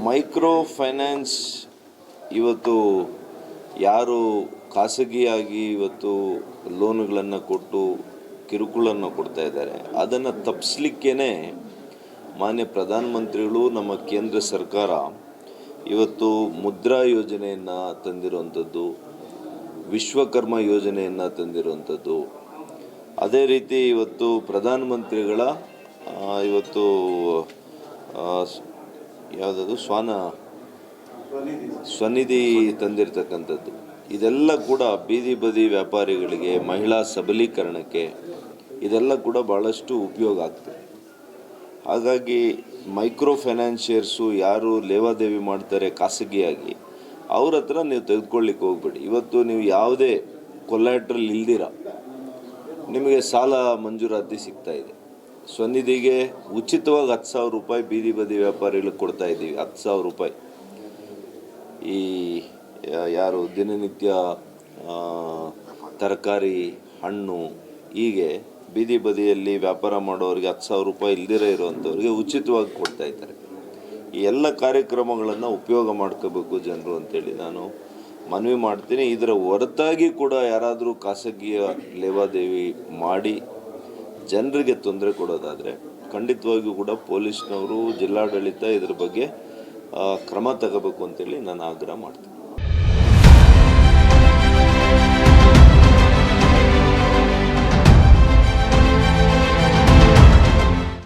Micro finance ಇವತ್ತು ಯಾರು ಖಾಸಗಿಯಾಗಿ ಇವತ್ತು ಲೋನ್ಗಳನ್ನು ಕೊಟ್ಟು ಕಿರುಕುಳನ್ನು ಕೊಡ್ತಾ ಇದ್ದಾರೆ, ಅದನ್ನು ತಪ್ಪಿಸ್ಲಿಕ್ಕೇ ಮಾನ್ಯ ಪ್ರಧಾನಮಂತ್ರಿಗಳು ನಮ್ಮ ಕೇಂದ್ರ ಸರ್ಕಾರ ಇವತ್ತು ಮುದ್ರಾ ಯೋಜನೆಯನ್ನು ತಂದಿರುವಂಥದ್ದು, ವಿಶ್ವಕರ್ಮ ಯೋಜನೆಯನ್ನು ತಂದಿರುವಂಥದ್ದು. ಅದೇ ರೀತಿ ಇವತ್ತು ಪ್ರಧಾನಮಂತ್ರಿಗಳ ಇವತ್ತು ಯಾವುದದು ಸ್ವನಿಧಿ ತಂದಿರತಕ್ಕಂಥದ್ದು. ಇದೆಲ್ಲ ಕೂಡ ಬೀದಿ ಬದಿ ವ್ಯಾಪಾರಿಗಳಿಗೆ, ಮಹಿಳಾ ಸಬಲೀಕರಣಕ್ಕೆ ಇದೆಲ್ಲ ಕೂಡ ಭಾಳಷ್ಟು ಉಪಯೋಗ ಆಗ್ತದೆ. ಹಾಗಾಗಿ ಮೈಕ್ರೋ ಫೈನಾನ್ಷಿಯರ್ಸು ಯಾರು ಲೇವಾದೇವಿ ಮಾಡ್ತಾರೆ ಖಾಸಗಿಯಾಗಿ, ಅವ್ರ ಹತ್ರ ನೀವು ತೆಗೆದುಕೊಳ್ಳಿಕ್ಕೆ ಹೋಗ್ಬೇಡಿ. ಇವತ್ತು ನೀವು ಯಾವುದೇ ಕೊಲ್ಯಾಟ್ರಲ್ ಇಲ್ದಿರ ನಿಮಗೆ ಸಾಲ ಮಂಜೂರಾತಿ ಸಿಗ್ತಾ ಇದೆ. ಸ್ವನಿಧಿಗೆ ಉಚಿತವಾಗಿ 10,000 ರೂಪಾಯಿ ಬೀದಿ ಬದಿ ವ್ಯಾಪಾರಿಗಳಿಗೆ ಕೊಡ್ತಾ ಇದ್ದೀವಿ. 10,000 ರೂಪಾಯಿ ಈ ಯಾರು ದಿನನಿತ್ಯ ತರಕಾರಿ, ಹಣ್ಣು ಹೀಗೆ ಬೀದಿ ಬದಿಯಲ್ಲಿ ವ್ಯಾಪಾರ ಮಾಡೋರಿಗೆ 10,000 ರೂಪಾಯಿ ಇಲ್ದಿರ ಇರುವಂಥವ್ರಿಗೆ ಉಚಿತವಾಗಿ ಕೊಡ್ತಾ ಇದ್ದಾರೆ. ಈ ಎಲ್ಲ ಕಾರ್ಯಕ್ರಮಗಳನ್ನು ಉಪಯೋಗ ಮಾಡ್ಕೋಬೇಕು ಜನರು ಅಂತೇಳಿ ನಾನು ಮನವಿ ಮಾಡ್ತೀನಿ. ಇದರ ಹೊರತಾಗಿ ಕೂಡ ಯಾರಾದರೂ ಖಾಸಗಿಯ ಲೇವಾದೇವಿ ಮಾಡಿ ಜನರಿಗೆ ತೊಂದರೆ ಕೊಡೋದಾದರೆ ಖಂಡಿತವಾಗಿಯೂ ಕೂಡ ಪೊಲೀಸ್ನವರು, ಜಿಲ್ಲಾಡಳಿತ ಇದ್ರ ಬಗ್ಗೆ ಕ್ರಮ ತಗೋಬೇಕು ಅಂತೇಳಿ ನಾನು ಆಗ್ರಹ ಮಾಡ್ತೀನಿ.